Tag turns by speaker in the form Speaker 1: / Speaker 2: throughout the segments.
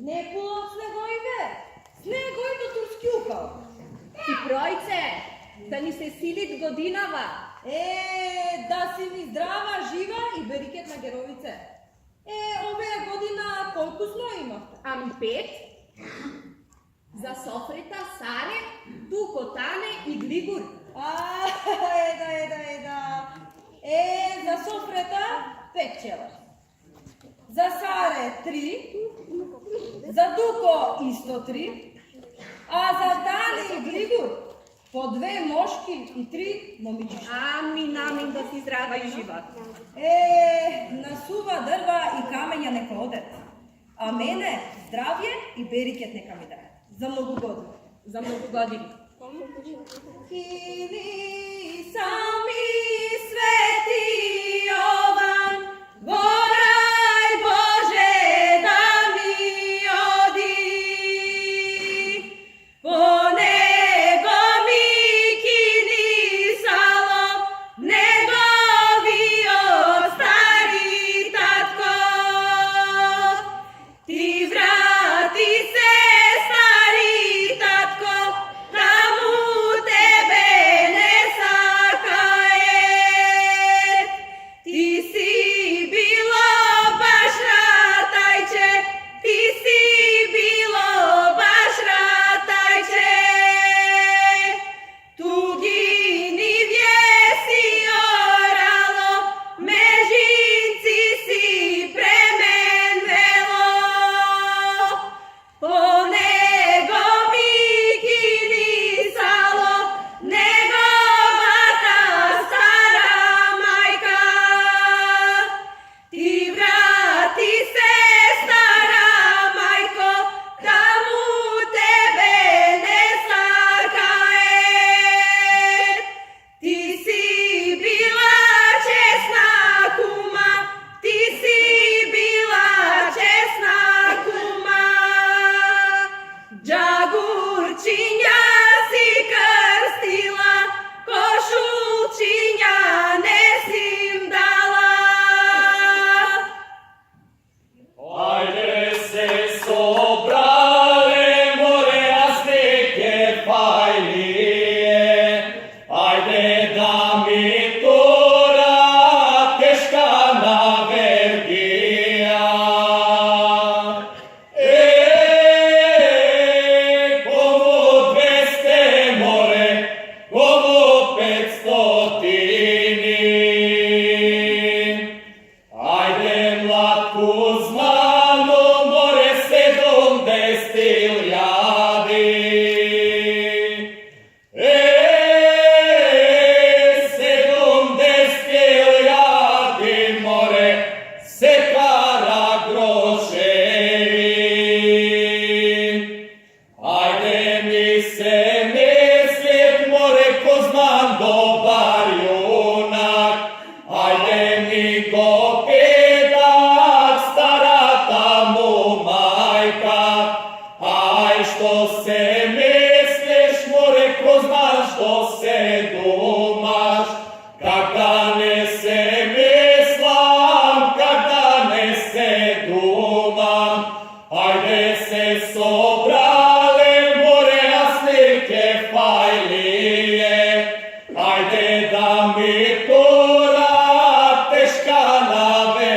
Speaker 1: Не було снегојбе. Снегојбе турскјукал.
Speaker 2: Ти пројце, да ни се силит годинава.
Speaker 1: Да си ми здрава, жива и берикетна геровице. Овеја година колку сно имавте?
Speaker 2: Ами 5. За софрета, Саре, Туко, Тане и Глигур.
Speaker 1: Еда. За софрета 5 челаш. За Саре 3. За Дуко исто 3. А за Тане и Глигур по 2 мошки и 3 момичишки.
Speaker 2: Амин, да си здрава и жива.
Speaker 1: На сува дрва и камења нека одет. А мене здравје и берикет нека ми даде. За многу години.
Speaker 2: За многу години.
Speaker 1: И ни сами свети Јован, во рај Боже да ми оди. По него ми кини сало, неговиот стари татко. Ти врати се, стари татко, да му тебе не сакае. Ти си било баш ратајче, ти си било баш ратајче. Туги нивје си орало, межинци си пременвело. По него ми кини сало, неговата стара мајка. Ти врати се, стара мајко, да му тебе не сакае. Ти си била чесна кума, ти си била чесна кума. Джагурчиња си крстила, кошулчиња не си им дала.
Speaker 3: Ajde se sobrale, more jasne kefajlije, ajde da mi tura teška navergija. Komu 200 more, komu 500. Ajde mlatku znano, more 70.000. 70.000 more se kara groševi. Ajde mi se ne slijed more, ko znam dobar junak. Ajde mi go pedak, stara tamo majka. Aj što se misleš more, ko znaš što se dumaš. Kada ne se mislim, kada ne se dumam. Ajde se sobrale, more jasne kefajlije. Ajde da mi tura teška navergija.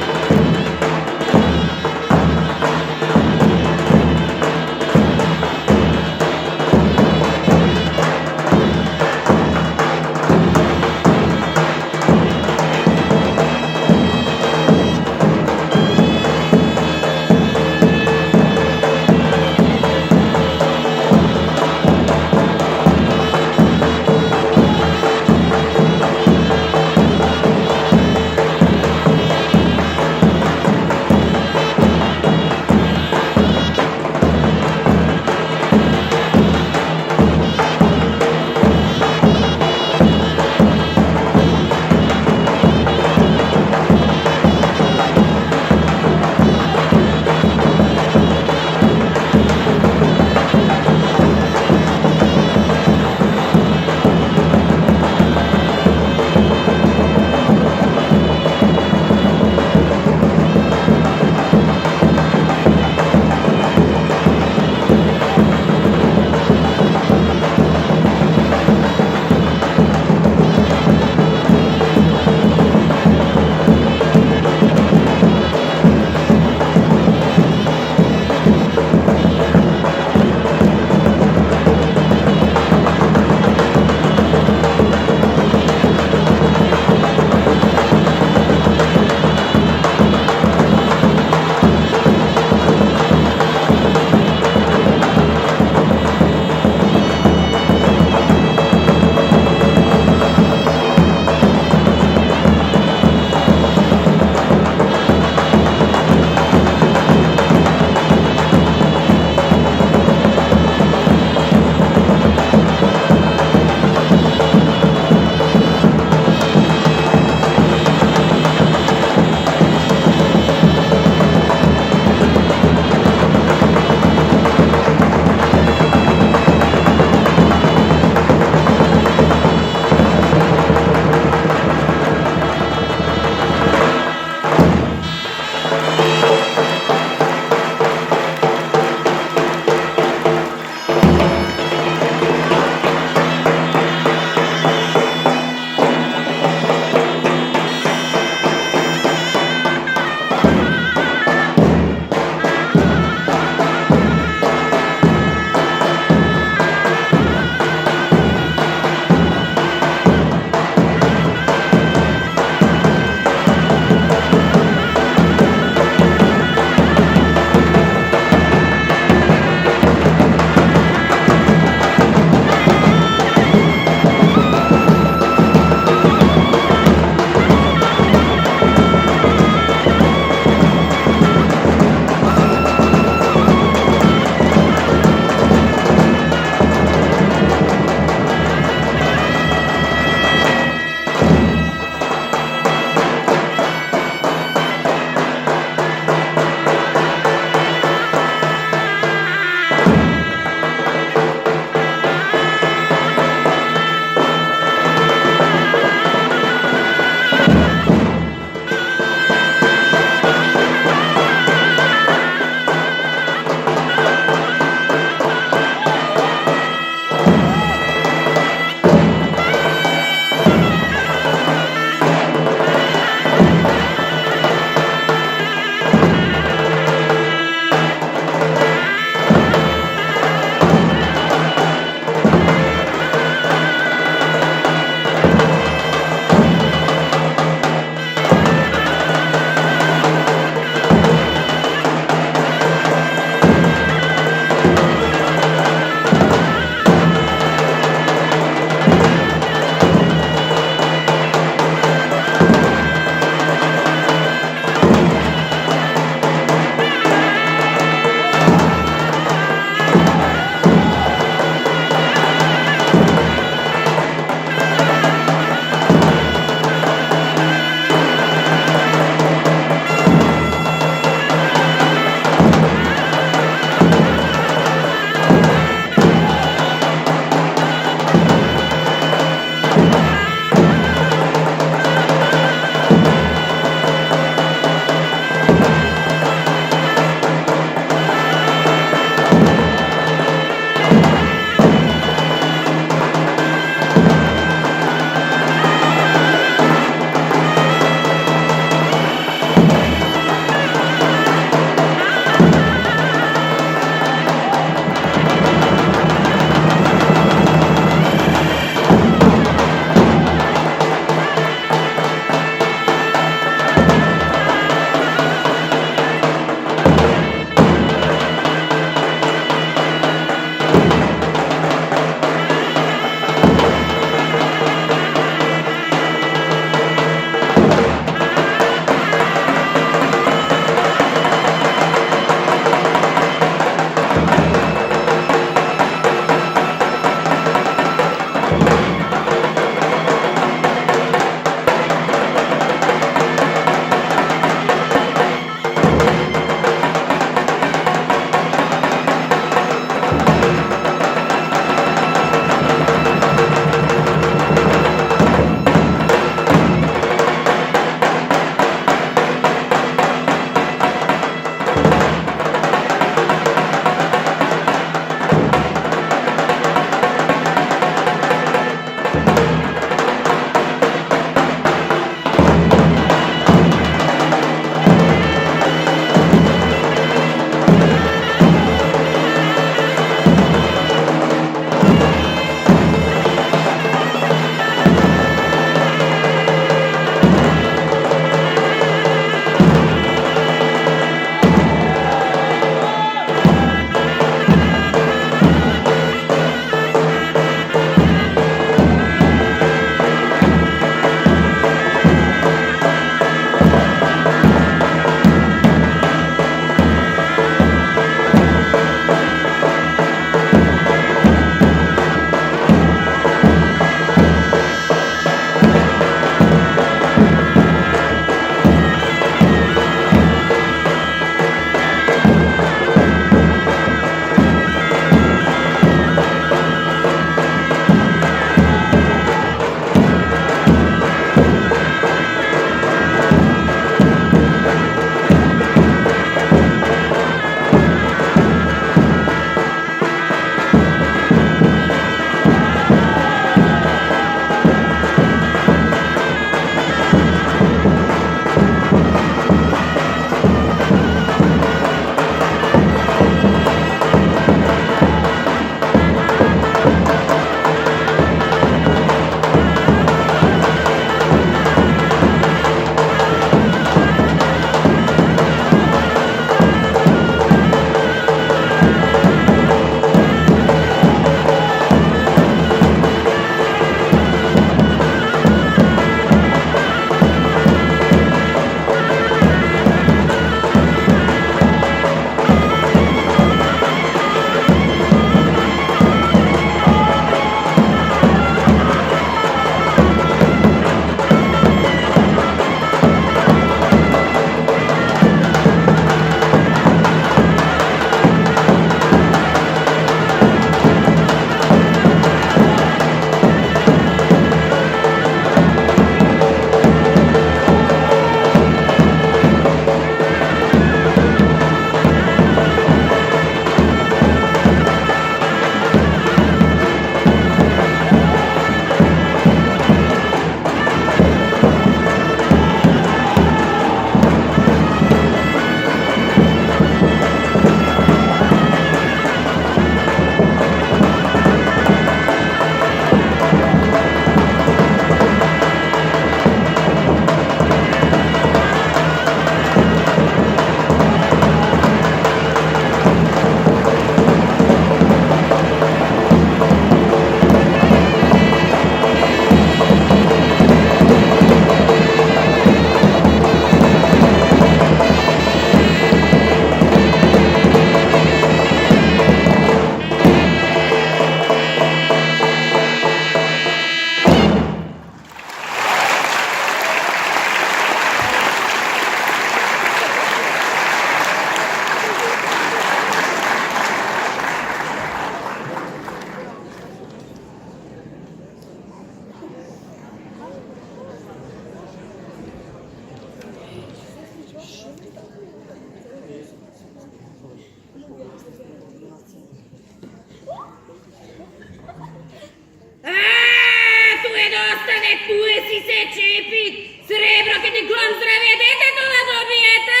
Speaker 2: ostane tu i si se čepit. Srebro, kad ti glom zdravije detetu da dobijete.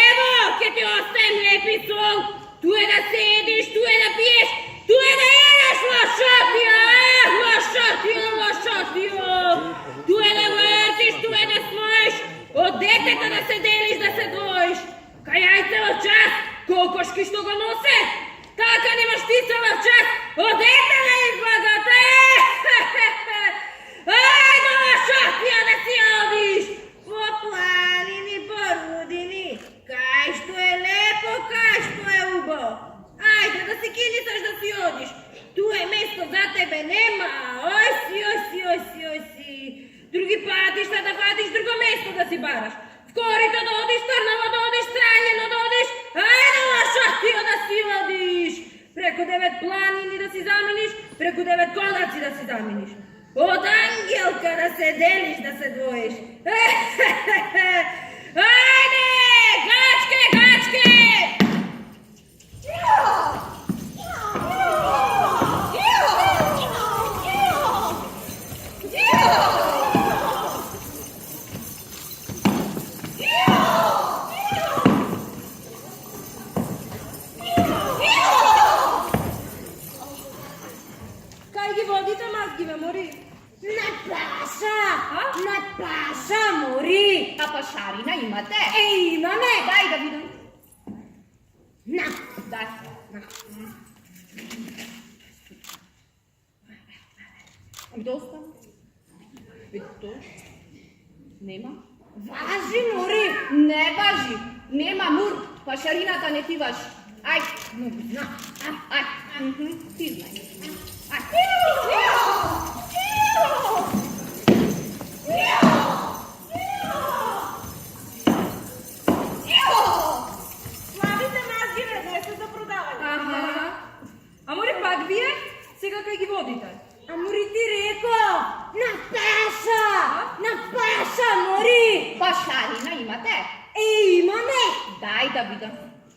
Speaker 2: Evo, kad ti ostajem lijepi sol. Tu je da sediš, tu je da piješ, tu je da jedeš lošotio. Lošotio. Tu je da vrtiš, tu je da smojiš. Od deteta da se deliš, da se dvojiš. Kaj jajce od čas, kokoški što ga nose. Taka nemaš ti celo čas, od deteta izlagate. Ajde, lošotio da si odiš. Po planini, po rudini. Kaj što je lepo, kaj što je ubo. Ajde, da se kinisaš da si odiš. Tu je mesto za tebe nema. Oj si. Drugi patiš, šta da patiš, drugo mesto da si baraš. V korito da odiš, trnovo da odiš, stranjeno da odiš. Ajde, lošotio da si odiš. Preko 9 planini da si zameniš, preko 9 konaci da si zameniš. Od angelka da se deliš, da se dvojiš. Ajde, gačke!
Speaker 1: Kaj gi vodite mazgive, mori?
Speaker 2: Na paša, mori. A pašarina imate? Imame. Daj da vidim. Daj. Gdje ostane? Vidi to. Nema? Važi, mori. Ne važi. Nema mur. Pašarina ta ne ti važi. Aj. Aj. Ti znaj. Aj.
Speaker 1: Slavite mazgive, ne se za prodavanje. Aha. A mori pak bije? Сега kaj gi vodite?
Speaker 2: A mori ti reko, na paša, mori. Pašarina imate? Imame. Daj da vidim.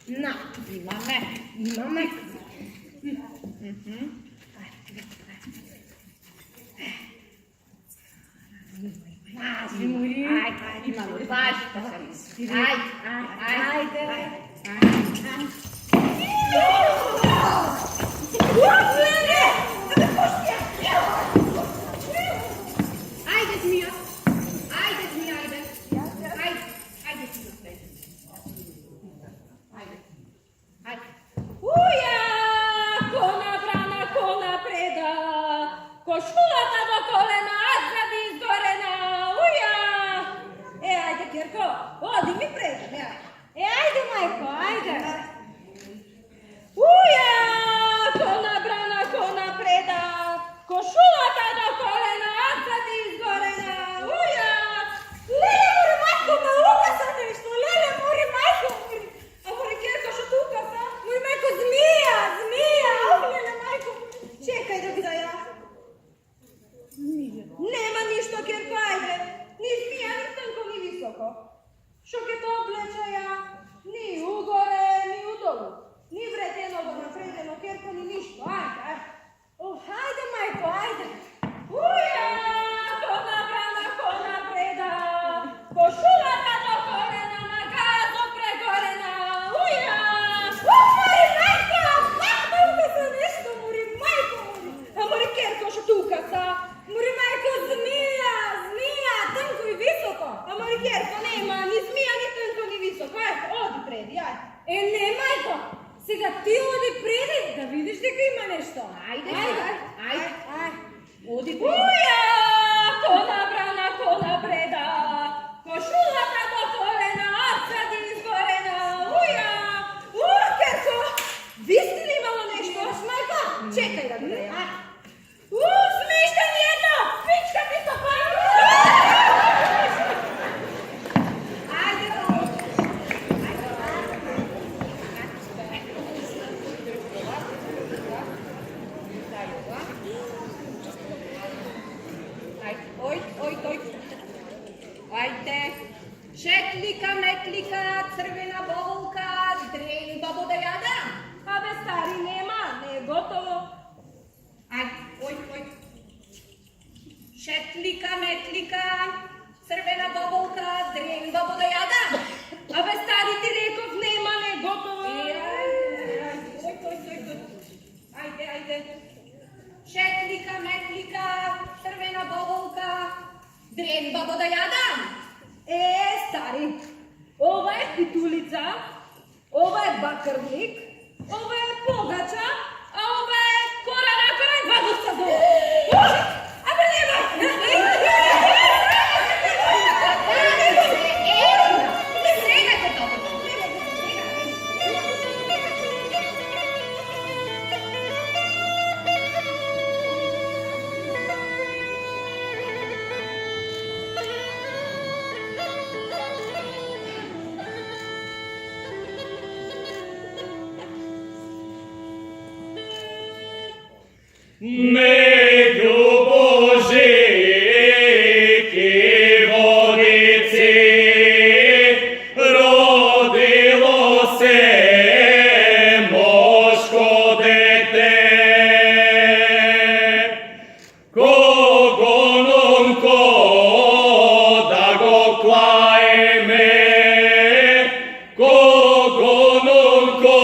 Speaker 2: Imame. Važi, mori. Imamo, važi pašarina. Ajde. Ajde, zmija. Ajde.
Speaker 1: Uja, kona brana, kona preda, košulata do kolena, zradi izgorena, uja. Ajde, Kjerko, odi mi predam, ja. Ajde, majko, ajde. Uja, kona brana, kona preda, košulata do kolena, zradi izgorena, uja. Lele, mori, majko, nauka sa nešto, lele, mori, majko, mori. A mori, Kjerko, što tuka sa? Mori, majko, zmija, lele, majko. Čekaj da bi da ja. Nema ništa, Kjerko, ajde. Ni zmija, ni tanko, ni visoko. Šok je to oblečaja, ni ugore, ni u dolu. Ni vreteno do napredeno, Kjerko, ni ništa, ajde. Ajde, majko, ajde. Uja, kona brana, kona preda, košulata do kolena, na gazo pregorena, uja. Mori, majko, tuka sa nešto, mori, majko, mori. A mori, Kjerko, što tuka sa? Mori, majko, zmija, tanko i visoko. A mori, Kjerko, nema ni zmija, ni tanko, ni visoko. Ajde, odi predi, ajde. Ne, majko, сега ти оди преди да видиш дека има нещо. Ajde. Оди преди. Уja, kona brana, kona preda, košulata do kolena, sad izgorena, uja. Kjerko, vi ste li imalo nešto? Majko, čekaj da gre. Smišta nijedno, pička ti to pa. Ajde, Ajde. Šetlika, metlika, crvena bobulka, dreni babo da jada. A bez stari nema, ne gotovo. Ajde. Метлика, метлика, цървена бабулка, дрен бабо да яда. Абе, стари ти реков, нема, не готова. Ajde, ajde. Šetlika, metlika, crvena bobulka, dren babo da jadam. Stari, ovo je pitulica, ovo je bakarnik, ovo je pogača, a ovo je korana, dva gusta do. A bre, nema! Ne sregajte to!
Speaker 3: Među Božiki vodici rodilo se moško dete, kogonom ko da go klajme, kogonom ko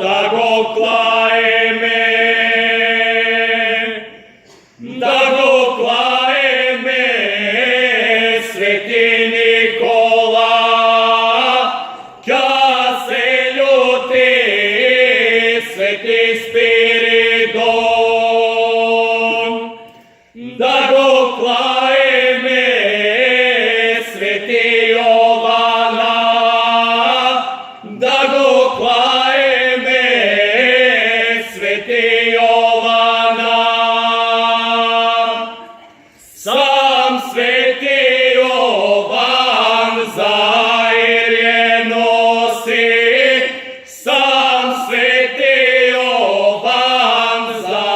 Speaker 3: da go klajme. Da go klajme Sveti Nikola, ka se ljuti Sveti Spiridon. Da go klajme Sveti Jovana, da go klajme Sveti Jovana. Sam Sveti Jovan zairje nosi, sam Sveti Jovan zairje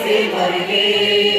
Speaker 2: si prvi,